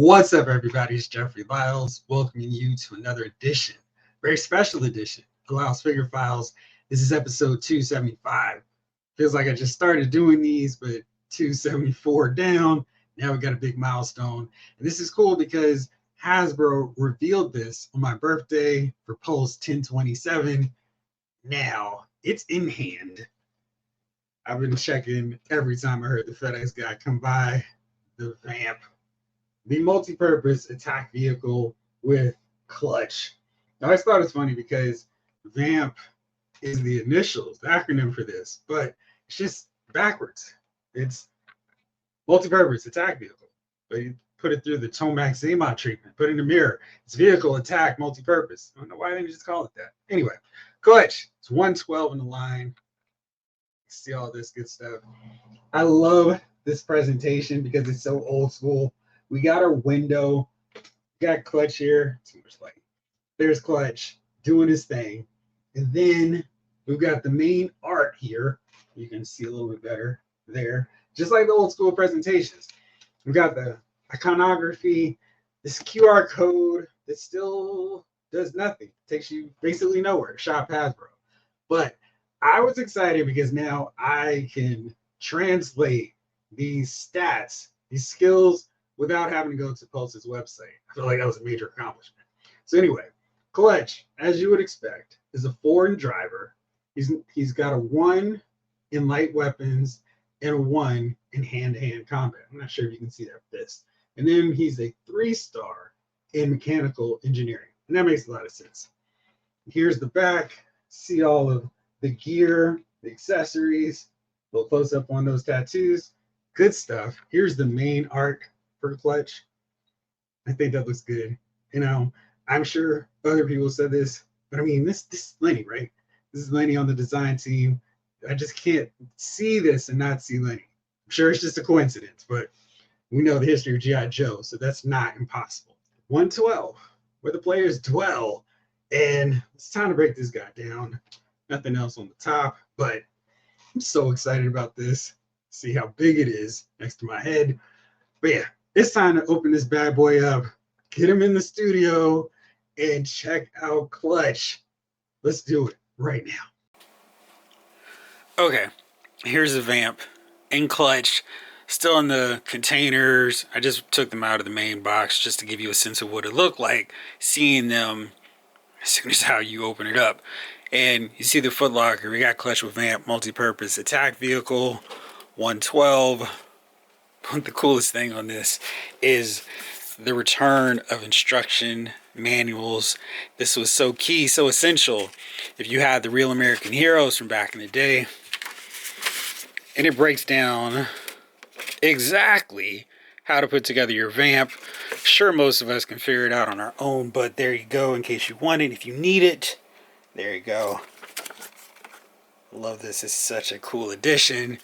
What's up, everybody? It's Jeffrey Lyles, welcoming you to another edition, very special edition of Lyles Figure Files. This is episode 275. Feels like I just started doing these, but 274 down. Now we got a big milestone. And this is cool because Hasbro revealed this on my birthday for Pulse 1027. Now it's in hand. I've been checking every time I heard the FedEx guy come by. The VAMP, the multi-purpose attack vehicle with clutch. Now, I just thought it's funny because VAMP is the initials, the acronym for this, but it's just backwards. It's multi-purpose attack vehicle. But you put it through the Tomax Zaymot treatment, put it in the mirror. It's vehicle attack multi-purpose. I don't know why they didn't just call it that. Anyway, clutch. It's 112 in the line. See all this good stuff. I love this presentation because it's so old school. We got our window. We got Clutch here. Too much light. There's Clutch doing his thing. And then we've got the main art here. You can see a little bit better there. Just like the old school presentations. We've got the iconography, this QR code that still does nothing. Takes you basically nowhere. Shop Hasbro. But I was excited because now I can translate these stats, these skills, without having to go to Pulse's website. I feel like that was a major accomplishment. So anyway, Clutch, as you would expect, is a foreign driver. He's got a 1 in light weapons and a 1 in hand-to-hand combat. I'm not sure if you can see that fist. And then he's a 3-star in mechanical engineering. And that makes a lot of sense. Here's the back. See all of the gear, the accessories, a little close up on those tattoos. Good stuff. Here's the main art for Clutch. I think that looks good. You know, I'm sure other people said this, but I mean, this is Lenny, right? This is Lenny on the design team. I just can't see this and not see Lenny. I'm sure it's just a coincidence, but we know the history of G.I. Joe, so that's not impossible. 112, where the players dwell. And it's time to break this guy down. Nothing else on the top, but I'm so excited about this. See how big it is next to my head. But yeah, it's time to open this bad boy up, get him in the studio, and check out Clutch. Let's do it right now. Okay, here's the VAMP in Clutch, still in the containers. I just took them out of the main box just to give you a sense of what it looked like, seeing them as soon as how you open it up. And you see the footlocker. We got Clutch with VAMP, multi-purpose attack vehicle, 112. But the coolest thing on this is the return of instruction manuals. This was so key, so essential. If you had the Real American Heroes from back in the day, and it breaks down exactly how to put together your VAMP. Sure, most of us can figure it out on our own, but there you go in case you want it. If you need it, there you go. Love this. It's such a cool addition.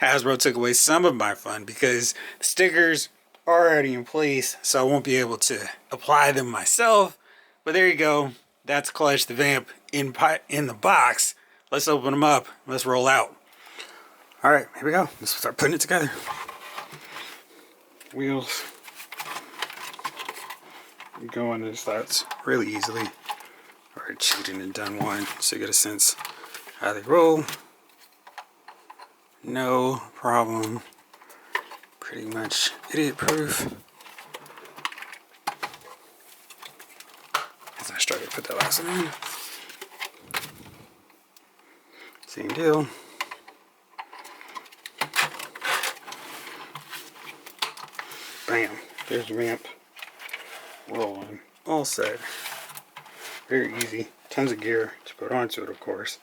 Hasbro took away some of my fun because the stickers are already in place, so I won't be able to apply them myself. But there you go. That's Clutch the VAMP in the box. Let's open them up. Let's roll out. All right, here we go. Let's start putting it together. Wheels go into the slots really easily. Already cheated and done one, so you get a sense how they roll. No problem. Pretty much idiot proof. As I started to put that last one in. Same deal. Bam. There's the VAMP. Rolling. All set. Very easy. Tons of gear to put onto it, of course.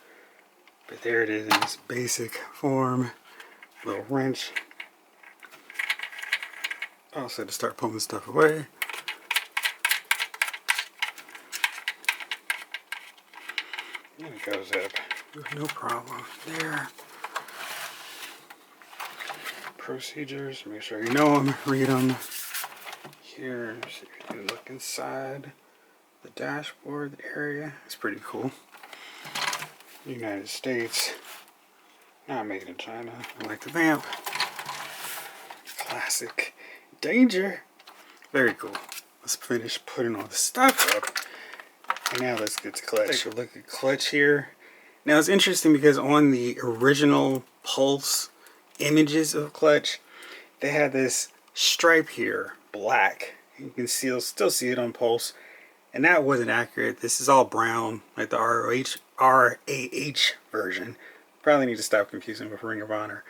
But there it is in its basic form. Little wrench. All set to start pulling stuff away. And it goes up. No problem there. Procedures. Make sure you know them. Read them. Here, so you can look inside the dashboard area. It's pretty cool. United States. Not made in China. I like the VAMP. Classic. Danger. Very cool. Let's finish putting all the stuff up. And now let's get to clutch. Take a look at clutch here. Now it's interesting because on the original Pulse images of clutch, they had this stripe here, black. You can still see it on Pulse. And that wasn't accurate. This is all brown, like the RAH version. Probably need to stop confusing with Ring of Honor.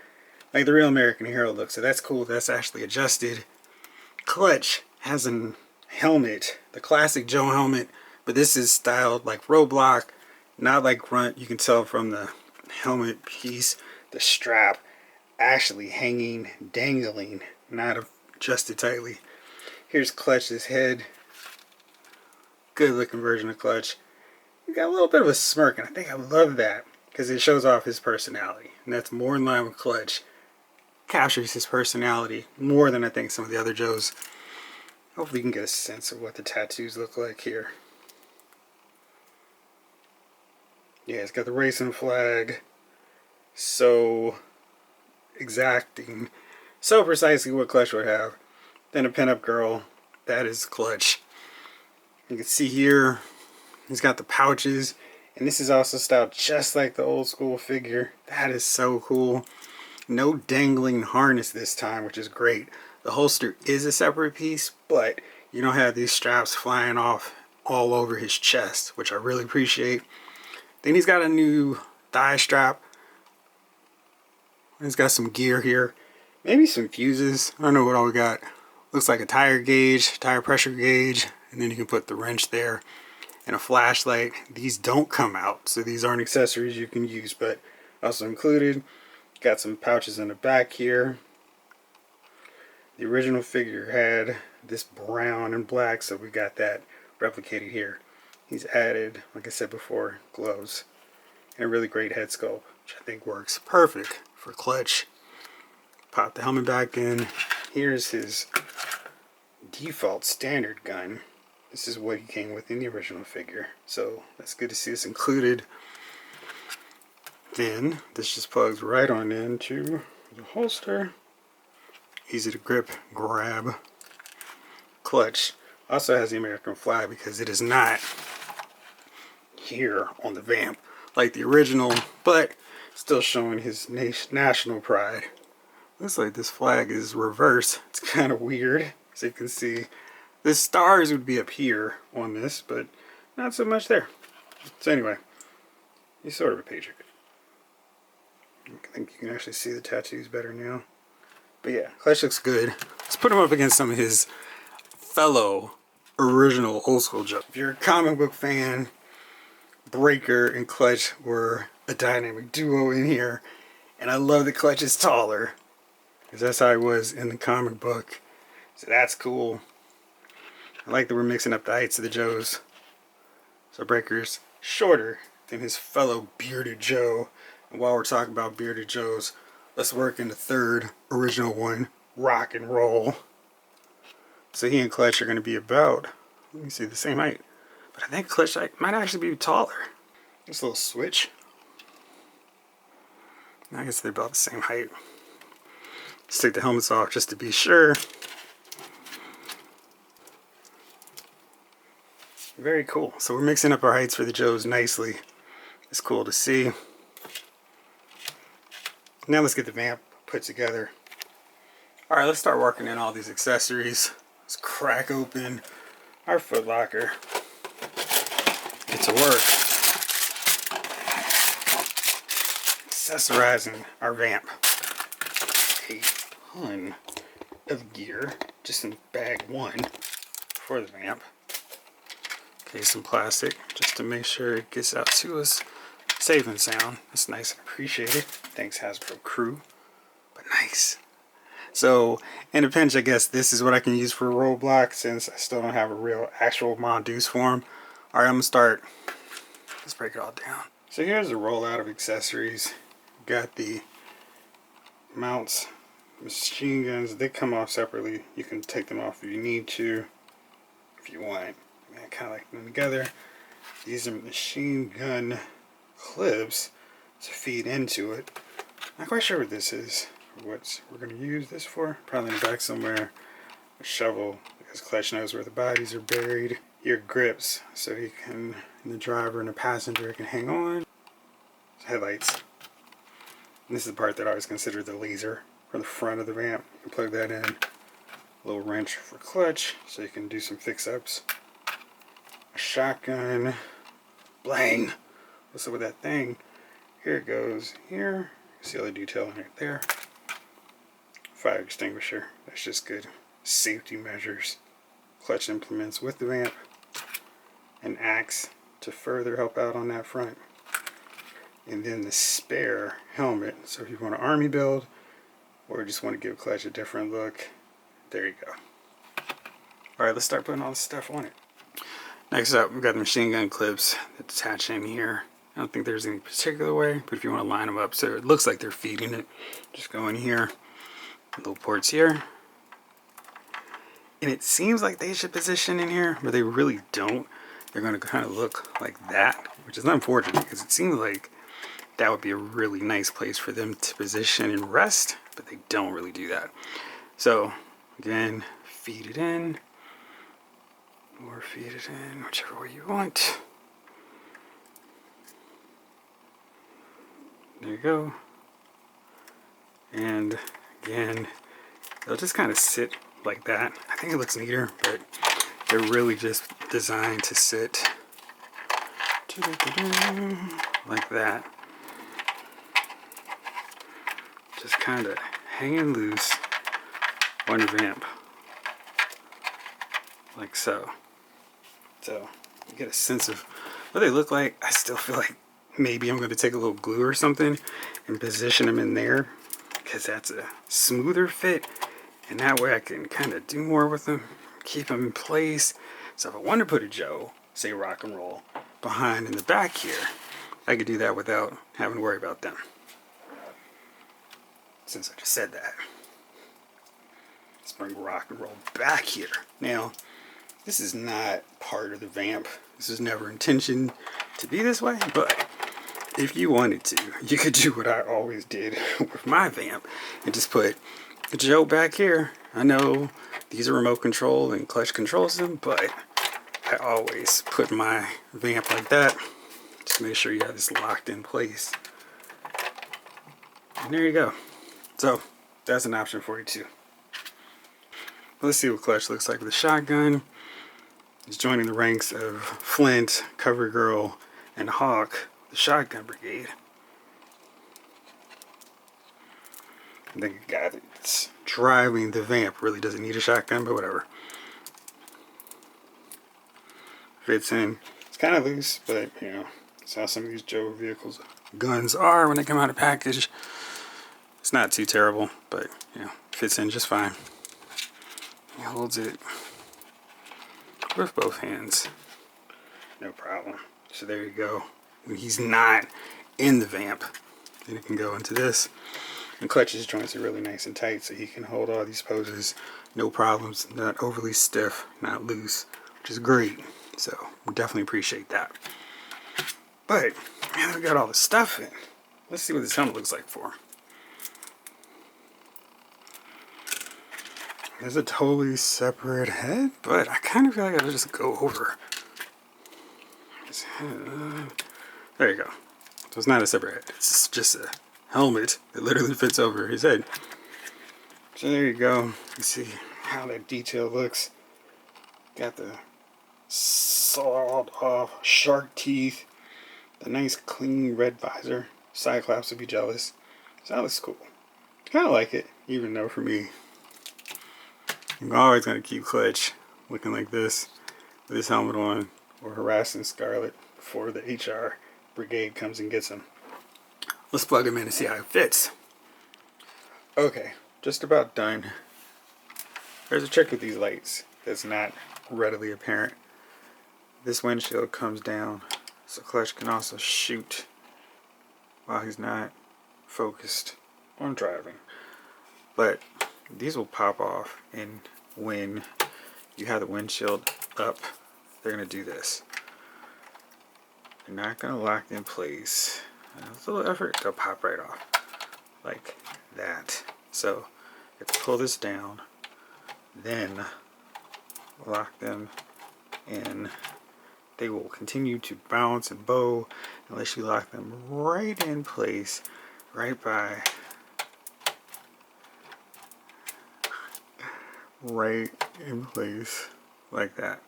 Like the real American Hero look. So that's cool. That's actually adjusted. Clutch has a helmet, the classic Joe helmet, but this is styled like Roadblock, not like Grunt. You can tell from the helmet piece, the strap actually hanging, dangling, not adjusted tightly. Here's Clutch's head. Good looking version of Clutch. You got a little bit of a smirk, and I think I love that because it shows off his personality, and that's more in line with Clutch. Captures his personality more than I think some of the other Joes. Hopefully you can get a sense of what the tattoos look like here. Yeah, it's got the racing flag. So exacting. So precisely what Clutch would have. Then a pinup girl. That is Clutch. You can see here, he's got the pouches. And this is also styled just like the old school figure. That is so cool. No dangling harness this time, which is great. The holster is a separate piece, but you don't have these straps flying off all over his chest, which I really appreciate. Then he's got a new thigh strap. He's got some gear here. Maybe some fuses. I don't know what all we got. Looks like a tire gauge, tire pressure gauge, and then you can put the wrench there and a flashlight. These don't come out, so these aren't accessories you can use, but also included. Got some pouches in the back here. The original figure had this brown and black, so we got that replicated here. He's added, like I said before, gloves and a really great head sculpt, which I think works perfect for Clutch. Pop the helmet back in. Here's his default standard gun. This is what he came with in the original figure, so that's good to see this included. Then this just plugs right on into the holster. Easy to grip, grab. Clutch also has the American flag because it is not here on the Vamp like the original, but still showing his national pride. Looks like this flag is reversed. It's kind of weird. As you can see, the stars would be up here on this, but not so much there. So anyway, he's sort of a patriot. I think you can actually see the tattoos better now. But yeah, Clutch looks good. Let's put him up against some of his fellow original old school Joe. If you're a comic book fan, Breaker and Clutch were a dynamic duo in here. And I love that Clutch is taller, because that's how he was in the comic book. So that's cool. I like that we're mixing up the heights of the Joes. So Breaker's shorter than his fellow bearded Joe. And while we're talking about bearded Joes, let's work in the third original one, Rock and Roll. So he and Clutch are going to be about, let me see, the same height. But I think Clutch might actually be taller. This little switch. I guess they're about the same height. Let's take the helmets off just to be sure. Very cool. So we're mixing up our heights for the Joes nicely. It's cool to see. Now let's get the Vamp put together. Alright, let's start working in all these accessories. Let's crack open our foot locker. Get to work. Accessorizing our Vamp. A ton of gear, just in bag one for the Vamp. Okay, some plastic, just to make sure it gets out to us safe and sound. That's nice and appreciated. Thanks Hasbro crew, but nice. So, in a pinch, I guess this is what I can use for a roadblock since I still don't have a real actual Mondoose form. Alright, I'm gonna start. Let's break it all down. So here's the rollout of accessories. Got the mounts, machine guns. They come off separately. You can take them off if you need to, if you want. I kind of like them together. These are machine gun clips to feed into it. Not quite sure what this is, or what we're going to use this for. Probably in the back somewhere. a shovel because clutch knows where the bodies are buried. Your grips, so you can, the driver and the passenger can hang on. Headlights. And this is the part that I always consider the laser for the front of the ramp. You can plug that in. A little wrench for clutch, so you can do some fix-ups. A shotgun. Blang! What's up with that thing? Here it goes. Here. See all the detail right there. Fire extinguisher. That's just good safety measures. Clutch implements with the ramp. An axe to further help out on that front. And then the spare helmet. So if you want an army build or just want to give clutch a different look, there you go. Alright, let's start putting all this stuff on it. Next up, we've got the machine gun clips that attach in here. I don't think there's any particular way, but if you want to line them up so it looks like they're feeding it, just go in here. Little ports here. And it seems like they should position in here, but they really don't. They're going to kind of look like that, which is unfortunate because it seems like that would be a really nice place for them to position and rest, but they don't really do that. So, again, feed it in, or feed it in, whichever way you want. There you go. And again, they'll just kind of sit like that. I think it looks neater, but they're really just designed to sit like that. Just kind of hanging loose on your vamp. Like so. So you get a sense of what they look like. I still feel like maybe I'm going to take a little glue or something and position them in there, because that's a smoother fit, and that way I can kind of do more with them, keep them in place. So if I want to put a Joe, say rock and roll, behind in the back here, I could do that without having to worry about them. Since I just said that, let's bring rock and roll back here. Now, this is not part of the vamp. This is never intentioned to be this way, but if you wanted to, you could do what I always did with my vamp and just put a Joe back here. I know these are remote control and clutch controls them, but I always put my vamp like that. Just make sure you have this locked in place. And there you go. So that's an option for you too. Let's see what clutch looks like with a shotgun. He's joining the ranks of Flint, Cover Girl, and Hawk, the shotgun brigade. I think a guy that's driving the vamp really doesn't need a shotgun, but whatever. Fits in. It's kind of loose, but you know, that's how some of these Joe vehicles guns are when they come out of package. It's not too terrible, but you know, fits in just fine. He holds it with both hands, no problem. So there you go. When he's not in the vamp, then it can go into this. And clutch's joints are really nice and tight, so he can hold all these poses, no problems, not overly stiff, not loose, which is great. So we definitely appreciate that. But man, we got all the stuff in. Let's see what this helmet looks like for him. There's a totally separate head, but I kind of feel like I gotta just go over his head. There you go. So it's not a separate head. It's just a helmet that literally fits over his head. So there you go. You see how that detail looks. Got the sawed off shark teeth. The nice clean red visor. Cyclops would be jealous. So that looks cool. Kind of like it, even though for me, I'm always going to keep clutch looking like this with this helmet on, or harassing Scarlet before the HR brigade comes and gets him. Let's plug him in and see how it fits. Okay, just about done. There's a trick with these lights that's not readily apparent. This windshield comes down, so clutch can also shoot while he's not focused on driving. But these will pop off, and when you have the windshield up, they're going to do this. They're not going to lock in place. With a little effort, they'll pop right off like that. So you have to pull this down, then lock them in. They will continue to bounce and bow unless you lock them right in place, right in place like that.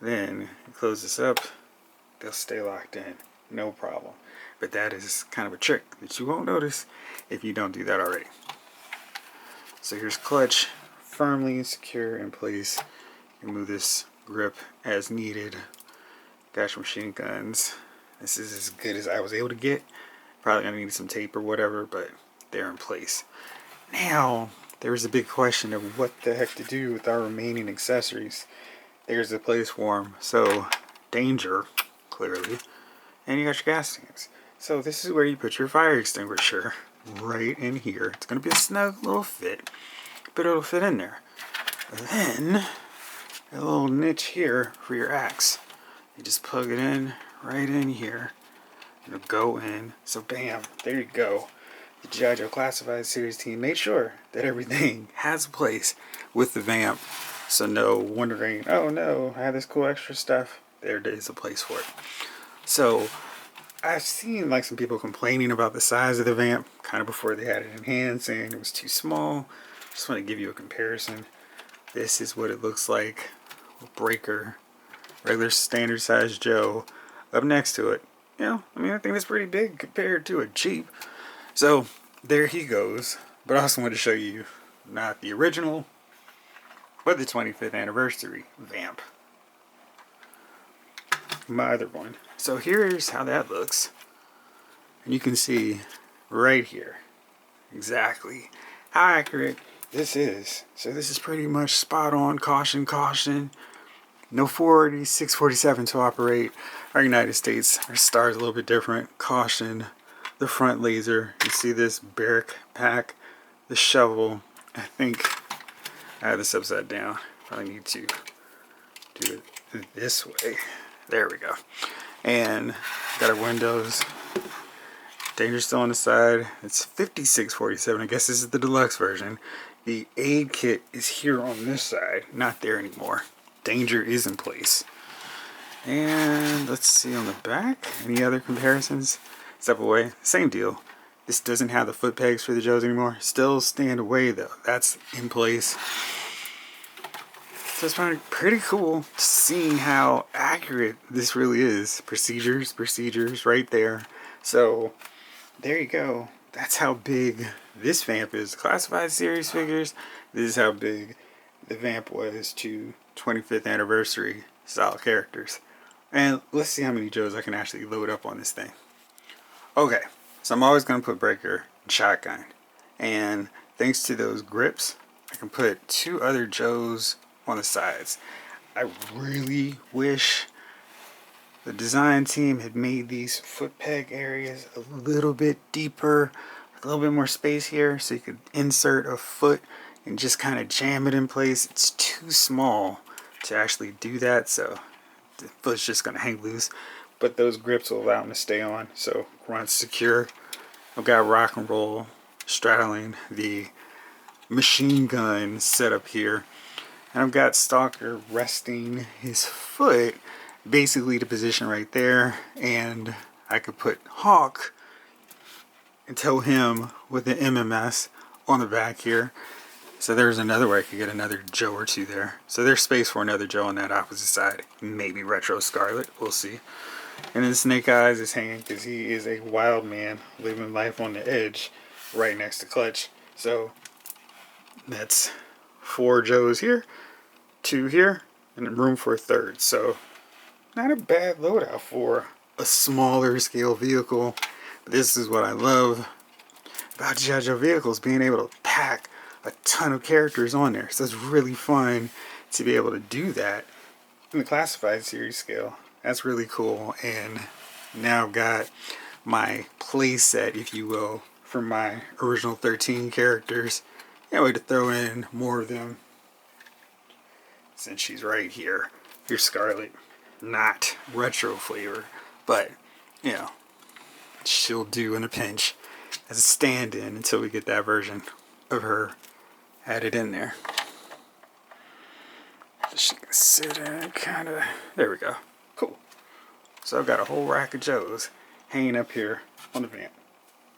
Then you close this up, they'll stay locked in, no problem. But that is kind of a trick that you won't notice if you don't do that already. So here's clutch, firmly secure in place. You move this grip as needed. Got your machine guns. This is as good as I was able to get. Probably gonna need some tape or whatever, but they're in place. Now, there's a big question of what the heck to do with our remaining accessories. There's a place for them. So, danger, clearly. And you got your gas tanks. So this is where you put your fire extinguisher, right in here. It's gonna be a snug little fit, but it'll fit in there. Then, a little niche here for your axe. You just plug it in, right in here. It'll go in. So bam, there you go. The G.I. Joe Classified Series team made sure that everything has a place with the vamp. So no wondering, oh no, I have this cool extra stuff. There is a place for it. So I've seen like some people complaining about the size of the vamp kind of before they had it in hand, saying it was too small. Just want to give you a comparison. This is what it looks like. Breaker, regular standard size Joe up next to it. You know, I mean, I think it's pretty big compared to a Jeep. So there he goes. But I also want to show you not the original, but the 25th anniversary vamp. My other one. So here's how that looks. And you can see right here exactly how accurate this is. So this is pretty much spot on. Caution, caution. No 480, 647 to operate. Our United States, our star is a little bit different. Caution, the front laser. You see this barrack pack, the shovel. I think I have this upside down. Probably need to do it this way. There we go. And got our windows. Danger still on the side. It's 5647. I guess this is the deluxe version. The aid kit is here on this side, not there anymore. Danger is in place. And let's see on the back. Any other comparisons? Step away. Same deal. This doesn't have the foot pegs for the Joes anymore. Still stand away though. That's in place. So it's pretty cool seeing how accurate this really is. Procedures right there. So there you go. That's how big this vamp is. Classified series figures. This is how big the vamp was to 25th anniversary style characters. And let's see how many Joes I can actually load up on this thing. Okay, so I'm always going to put breaker and shotgun. And thanks to those grips, I can put 2 other Joes on the sides. I really wish the design team had made these foot peg areas a little bit deeper, a little bit more space here, so you could insert a foot and just kind of jam it in place. It's too small to actually do that, so the foot's just going to hang loose. But those grips will allow them to stay on, so runs secure. I've got rock and roll straddling the machine gun setup here. And I've got Stalker resting his foot basically to position right there. And I could put Hawk and tow him with the MMS on the back here. So there's another way I could get another Joe or 2 there. So there's space for another Joe on that opposite side. Maybe Retro Scarlet. We'll see. And then Snake Eyes is hanging because he is a wild man living life on the edge right next to Clutch. So that's 4 Joes here, 2 here, and room for a 3rd. So not a bad loadout for a smaller scale vehicle. But this is what I love about G.I. Joe vehicles, being able to pack a ton of characters on there. So it's really fun to be able to do that in the Classified Series scale. That's really cool. And now I've got my play set, if you will, for my original 13 characters. Can't wait to throw in more of them since she's right here. Here's Scarlet. Not retro flavor, but you know, she'll do in a pinch as a stand-in until we get that version of her added in there. She can sit in, kind of. There we go. Cool. So I've got a whole rack of Joes hanging up here on the vamp.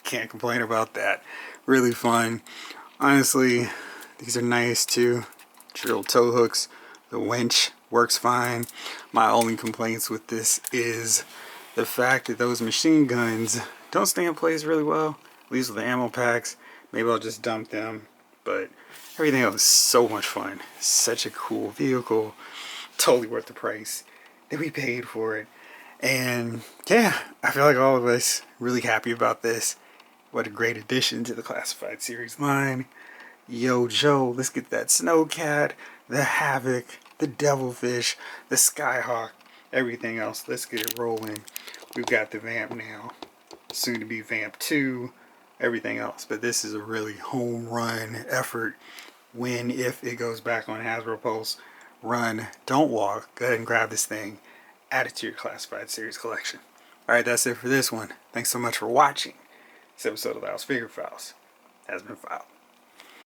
Can't complain about that. Really fun. Honestly, these are nice too. Drill tow hooks. The winch works fine. My only complaints with this is the fact that those machine guns don't stay in place really well. At least with the ammo packs. Maybe I'll just dump them. But everything else is so much fun. Such a cool vehicle. Totally worth the price that we paid for it. And yeah, I feel like all of us really happy about this. What a great addition to the Classified Series line. Yo, Joe, let's get that Snowcat, the Havoc, the Devilfish, the Skyhawk, everything else. Let's get it rolling. We've got the Vamp now, soon to be Vamp 2, everything else. But this is a really home run effort. When, if it goes back on Hasbro Pulse, run, don't walk. Go ahead and grab this thing. Add it to your Classified Series collection. Alright, that's it for this one. Thanks so much for watching. This episode of Loud's Figure Files has been filed.